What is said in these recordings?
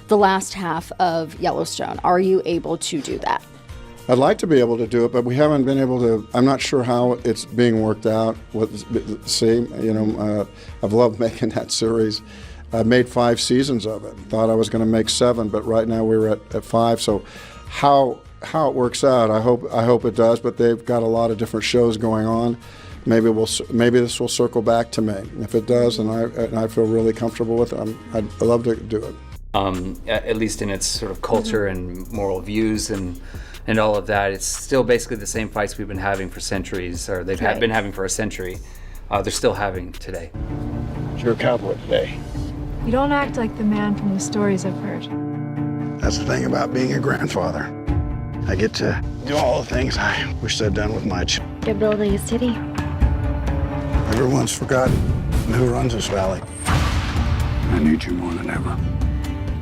the last half of Yellowstone. Are you able to do that? I'd like to be able to do it, but we haven't been able to. I'm not sure how it's being worked out. I've loved making that series. I made 5 seasons of it. Thought I was going to make 7, but right now we're at 5. So how it works out, I hope it does. But they've got a lot of different shows going on. Maybe this will circle back to me. If it does, and I feel really comfortable with it, I'd love to do it. At least in its sort of culture and moral views and all of that, it's still basically the same fights we've been having for centuries, or they've been having for a century. They're still having today. You're a cowboy today. You don't act like the man from the stories I've heard. That's the thing about being a grandfather. I get to do all the things I wish I'd done with my children. You're building a city. Everyone's forgotten who runs this valley. I need you more than ever.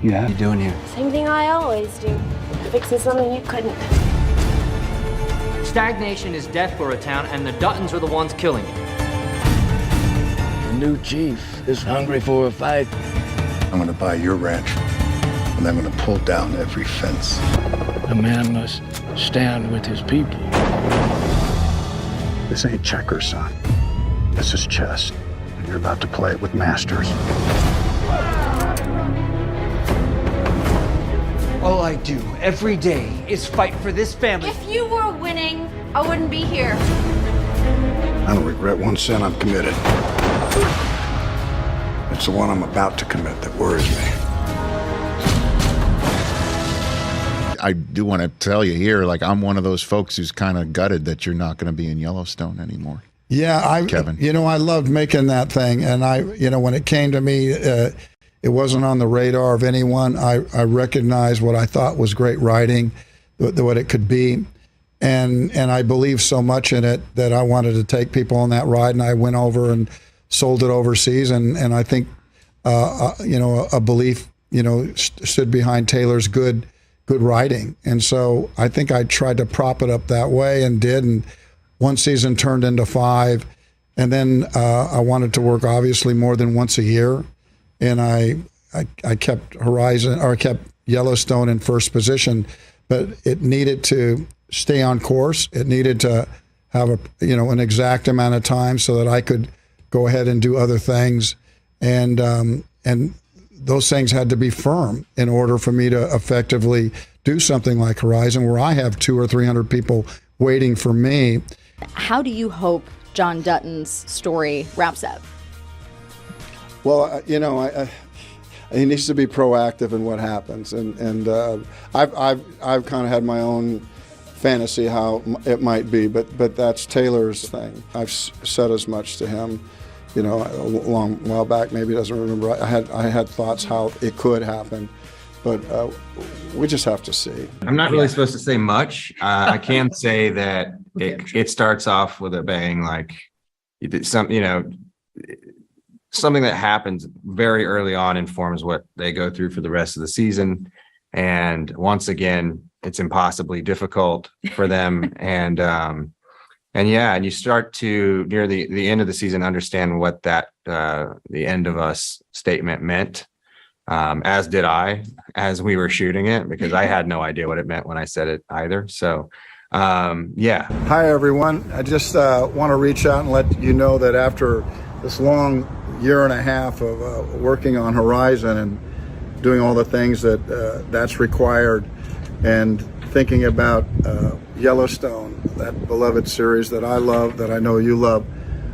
Yeah. What are you doing here? Same thing I always do. Fixing something you couldn't. Stagnation is death for a town, and the Duttons are the ones killing it. The new chief is hungry for a fight. I'm gonna buy your ranch, and I'm gonna pull down every fence. A man must stand with his people. This ain't checkers, son. This is chess, and you're about to play it with masters. All I do every day is fight for this family. If you were winning, I wouldn't be here. I don't regret one sin I've committed. It's the one I'm about to commit that worries me. I do want to tell you here, like, I'm one of those folks who's kind of gutted that you're not going to be in Yellowstone anymore. Yeah, Kevin. I loved making that thing, and when it came to me, it wasn't on the radar of anyone. I recognized what I thought was great writing, what it could be, and I believed so much in it that I wanted to take people on that ride, and I went over and sold it overseas, and I think a belief stood behind Taylor's good writing, and so I think I tried to prop it up that way and did, and one season turned into 5, and then I wanted to work obviously more than once a year. And I kept kept Yellowstone in first position, but it needed to stay on course. It needed to have an exact amount of time so that I could go ahead and do other things, and those things had to be firm in order for me to effectively do something like Horizon, where I have 200 or 300 people waiting for me. How do you hope John Dutton's story wraps up? Well, he needs to be proactive in what happens, and I've kind of had my own fantasy how it might be, but that's Taylor's thing. I've said as much to him, a long while back. Maybe he doesn't remember. I had thoughts how it could happen, but we just have to see. I'm not really supposed to say much. I can say that it starts off with a bang, like something that happens very early on informs what they go through for the rest of the season. And once again, it's impossibly difficult for them. and you start to, near the end of the season, understand what that the end of us statement meant, as did I, as we were shooting it, because I had no idea what it meant when I said it either. So, Hi, everyone. I just want to reach out and let you know that after this long year and a half of working on Horizon and doing all the things that's required, and thinking about Yellowstone, that beloved series that I love, that I know you love,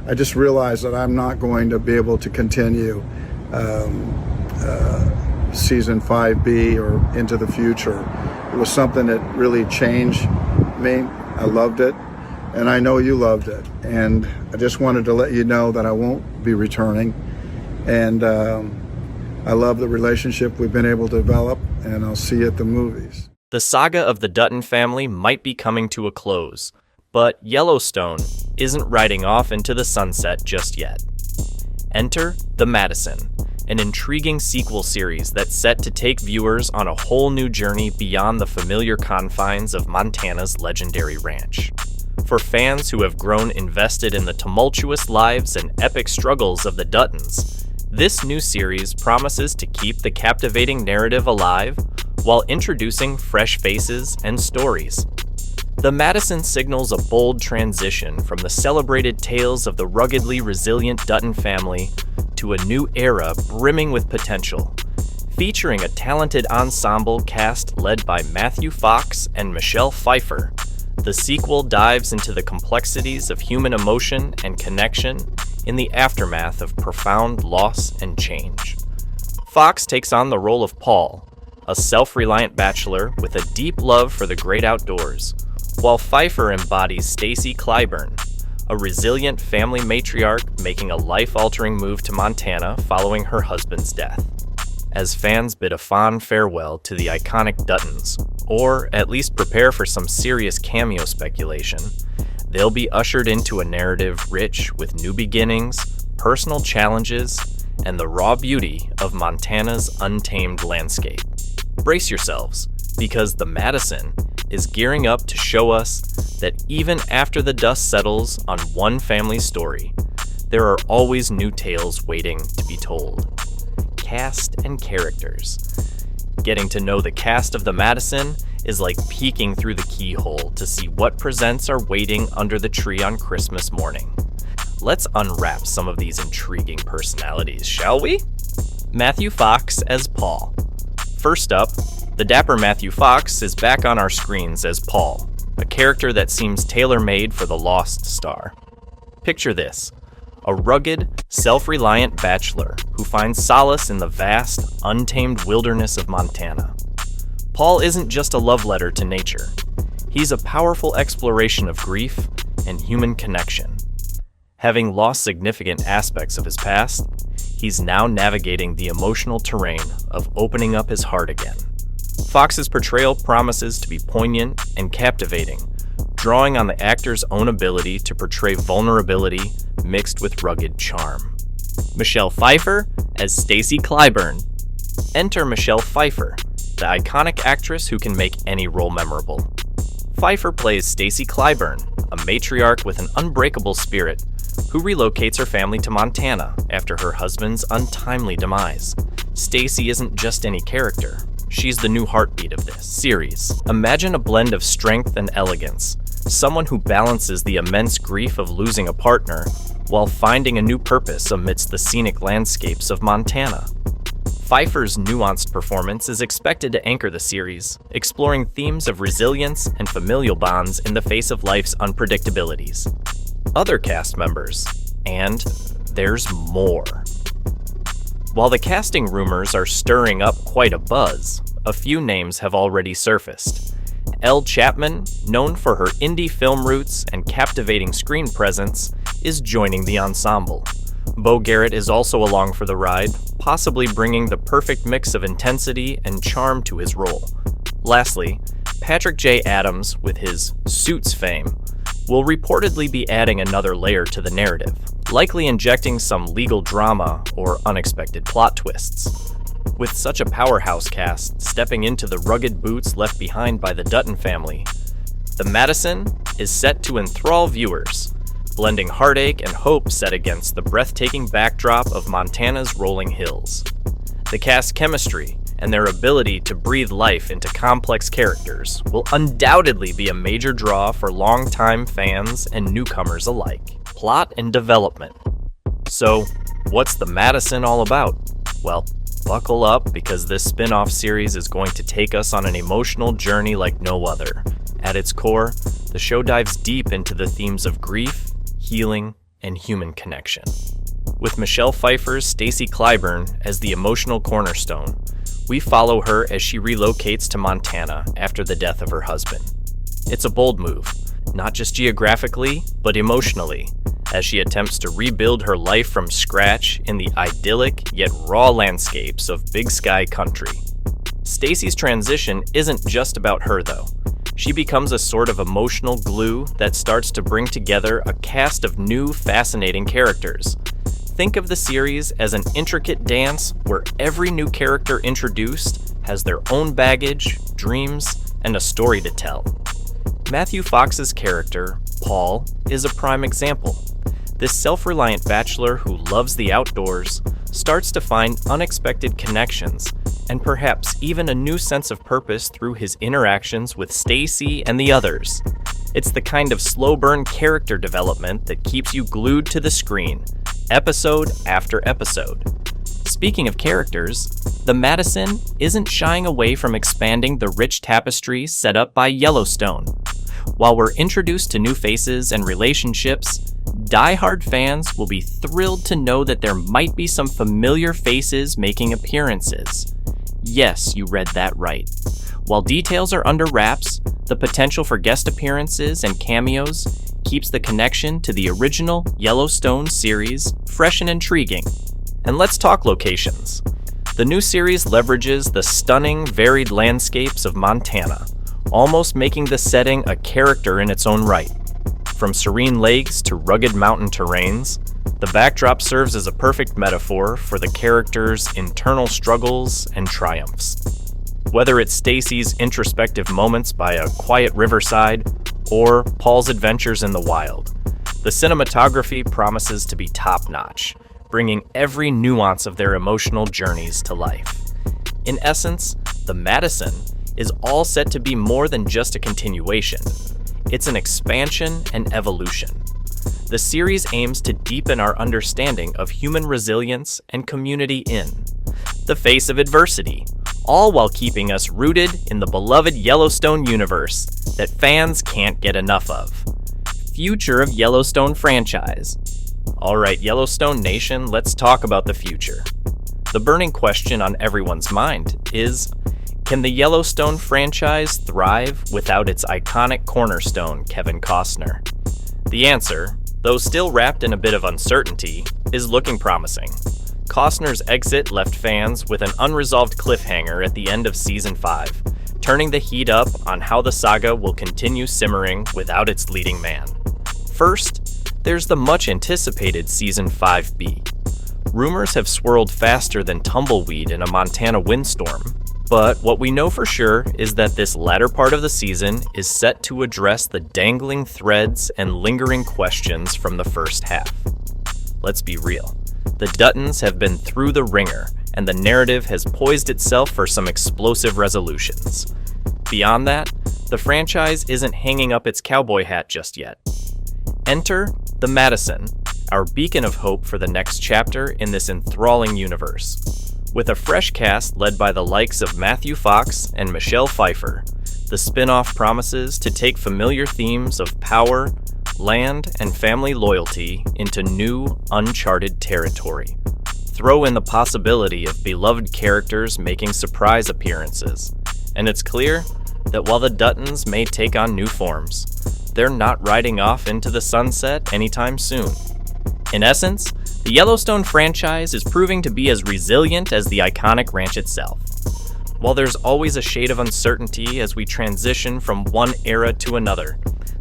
I just realized that I'm not going to be able to continue season 5B or into the future. It was something that really changed me. I loved it, and I know you loved it, and I just wanted to let you know that I won't be returning, and I love the relationship we've been able to develop, and I'll see you at the movies. The saga of the Dutton family might be coming to a close, but Yellowstone isn't riding off into the sunset just yet. Enter The Madison, an intriguing sequel series that's set to take viewers on a whole new journey beyond the familiar confines of Montana's legendary ranch. For fans who have grown invested in the tumultuous lives and epic struggles of the Duttons, This new series promises to keep the captivating narrative alive while introducing fresh faces and stories. The Madison signals a bold transition from the celebrated tales of the ruggedly resilient Dutton family to a new era brimming with potential. Featuring a talented ensemble cast led by Matthew Fox and Michelle Pfeiffer, the sequel dives into the complexities of human emotion and connection in the aftermath of profound loss and change. Fox takes on the role of Paul, a self-reliant bachelor with a deep love for the great outdoors, while Pfeiffer embodies Stacy Clyburn, a resilient family matriarch making a life-altering move to Montana following her husband's death. As fans bid a fond farewell to the iconic Duttons, or at least prepare for some serious cameo speculation, they'll be ushered into a narrative rich with new beginnings, personal challenges, and the raw beauty of Montana's untamed landscape. Brace yourselves, because the Madison is gearing up to show us that even after the dust settles on one family's story, there are always new tales waiting to be told. Cast and characters. Getting to know the cast of the Madison is like peeking through the keyhole to see what presents are waiting under the tree on Christmas morning. Let's unwrap some of these intriguing personalities, shall we? Matthew Fox as Paul. First up, the dapper Matthew Fox is back on our screens as Paul, a character that seems tailor-made for the Lost star. Picture this: a rugged, self-reliant bachelor who finds solace in the vast, untamed wilderness of Montana. Paul isn't just a love letter to nature. He's a powerful exploration of grief and human connection. Having lost significant aspects of his past, he's now navigating the emotional terrain of opening up his heart again. Fox's portrayal promises to be poignant and captivating, drawing on the actor's own ability to portray vulnerability mixed with rugged charm. Michelle Pfeiffer as Stacy Clyburn. Enter Michelle Pfeiffer, the iconic actress who can make any role memorable. Pfeiffer plays Stacy Clyburn, a matriarch with an unbreakable spirit who relocates her family to Montana after her husband's untimely demise. Stacy isn't just any character. She's the new heartbeat of this series. Imagine a blend of strength and elegance, someone who balances the immense grief of losing a partner while finding a new purpose amidst the scenic landscapes of Montana. Pfeiffer's nuanced performance is expected to anchor the series, exploring themes of resilience and familial bonds in the face of life's unpredictabilities. Other cast members, and there's more. While the casting rumors are stirring up quite a buzz, a few names have already surfaced. Elle Chapman, known for her indie film roots and captivating screen presence, is joining the ensemble. Beau Garrett is also along for the ride, possibly bringing the perfect mix of intensity and charm to his role. Lastly, Patrick J. Adams, with his Suits fame, will reportedly be adding another layer to the narrative, likely injecting some legal drama or unexpected plot twists. With such a powerhouse cast stepping into the rugged boots left behind by the Dutton family, the Madison is set to enthrall viewers, blending heartache and hope set against the breathtaking backdrop of Montana's rolling hills. The cast chemistry and their ability to breathe life into complex characters will undoubtedly be a major draw for longtime fans and newcomers alike. Plot and development. So, what's the Madison all about? Well, buckle up, because this spin-off series is going to take us on an emotional journey like no other. At its core, the show dives deep into the themes of grief, healing, and human connection. With Michelle Pfeiffer's Stacy Clyburn as the emotional cornerstone, we follow her as she relocates to Montana after the death of her husband. It's a bold move, not just geographically, but emotionally, as she attempts to rebuild her life from scratch in the idyllic yet raw landscapes of Big Sky country. Stacy's transition isn't just about her, though. She becomes a sort of emotional glue that starts to bring together a cast of new, fascinating characters. Think of the series as an intricate dance where every new character introduced has their own baggage, dreams, and a story to tell. Matthew Fox's character, Paul, is a prime example. This self-reliant bachelor who loves the outdoors, starts to find unexpected connections and perhaps even a new sense of purpose through his interactions with Stacy and the others. It's the kind of slow burn character development that keeps you glued to the screen, episode after episode. Speaking of characters, the Madison isn't shying away from expanding the rich tapestry set up by Yellowstone. While we're introduced to new faces and relationships, die-hard fans will be thrilled to know that there might be some familiar faces making appearances. Yes, you read that right. While details are under wraps, the potential for guest appearances and cameos keeps the connection to the original Yellowstone series fresh and intriguing. And let's talk locations. The new series leverages the stunning, varied landscapes of Montana, almost making the setting a character in its own right. From serene lakes to rugged mountain terrains, the backdrop serves as a perfect metaphor for the characters' internal struggles and triumphs. Whether it's Stacy's introspective moments by a quiet riverside or Paul's adventures in the wild, the cinematography promises to be top-notch, bringing every nuance of their emotional journeys to life. In essence, the Madison is all set to be more than just a continuation. It's an expansion and evolution. The series aims to deepen our understanding of human resilience and community in the face of adversity, all while keeping us rooted in the beloved Yellowstone universe that fans can't get enough of. Future of Yellowstone franchise. All right, Yellowstone Nation, let's talk about the future. The burning question on everyone's mind is, can the Yellowstone franchise thrive without its iconic cornerstone, Kevin Costner? The answer, though still wrapped in a bit of uncertainty, is looking promising. Costner's exit left fans with an unresolved cliffhanger at the end of Season 5, turning the heat up on how the saga will continue simmering without its leading man. First, there's the much-anticipated Season 5B. Rumors have swirled faster than tumbleweed in a Montana windstorm, but what we know for sure is that this latter part of the season is set to address the dangling threads and lingering questions from the first half. Let's be real. The Duttons have been through the ringer, and the narrative has poised itself for some explosive resolutions. Beyond that, the franchise isn't hanging up its cowboy hat just yet. Enter the Madison, our beacon of hope for the next chapter in this enthralling universe. With a fresh cast led by the likes of Matthew Fox and Michelle Pfeiffer, the spin-off promises to take familiar themes of power, land, and family loyalty into new, uncharted territory. Throw in the possibility of beloved characters making surprise appearances, and it's clear that while the Duttons may take on new forms, they're not riding off into the sunset anytime soon. In essence, the Yellowstone franchise is proving to be as resilient as the iconic ranch itself. While there's always a shade of uncertainty as we transition from one era to another,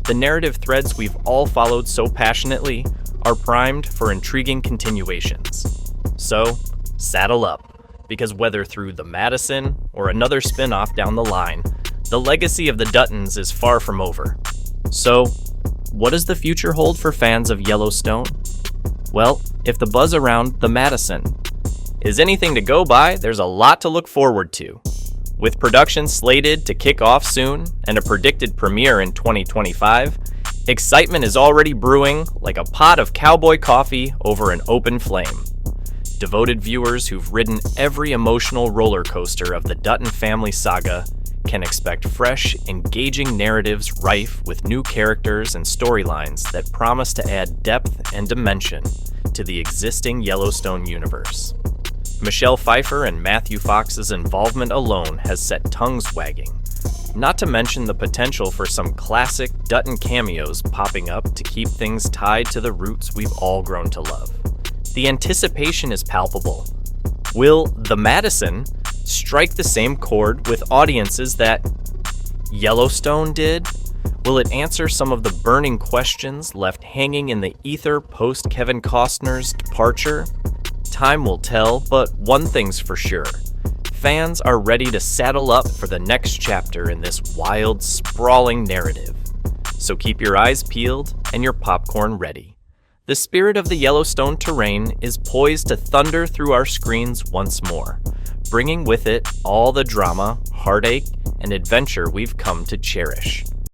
the narrative threads we've all followed so passionately are primed for intriguing continuations. So, saddle up, because whether through the Madison or another spin-off down the line, the legacy of the Duttons is far from over. So, what does the future hold for fans of Yellowstone? Well, if the buzz around the Madison is anything to go by, there's a lot to look forward to. With production slated to kick off soon and a predicted premiere in 2025, excitement is already brewing like a pot of cowboy coffee over an open flame. Devoted viewers who've ridden every emotional roller coaster of the Dutton family saga can expect fresh, engaging narratives rife with new characters and storylines that promise to add depth and dimension to the existing Yellowstone universe. Michelle Pfeiffer and Matthew Fox's involvement alone has set tongues wagging, not to mention the potential for some classic Dutton cameos popping up to keep things tied to the roots we've all grown to love. The anticipation is palpable. Will the Madison strike the same chord with audiences that Yellowstone did? Will it answer some of the burning questions left hanging in the ether post Kevin Costner's departure? Time will tell, but one thing's for sure. Fans are ready to saddle up for the next chapter in this wild, sprawling narrative. So keep your eyes peeled and your popcorn ready. The spirit of the Yellowstone terrain is poised to thunder through our screens once more, bringing with it all the drama, heartache, and adventure we've come to cherish.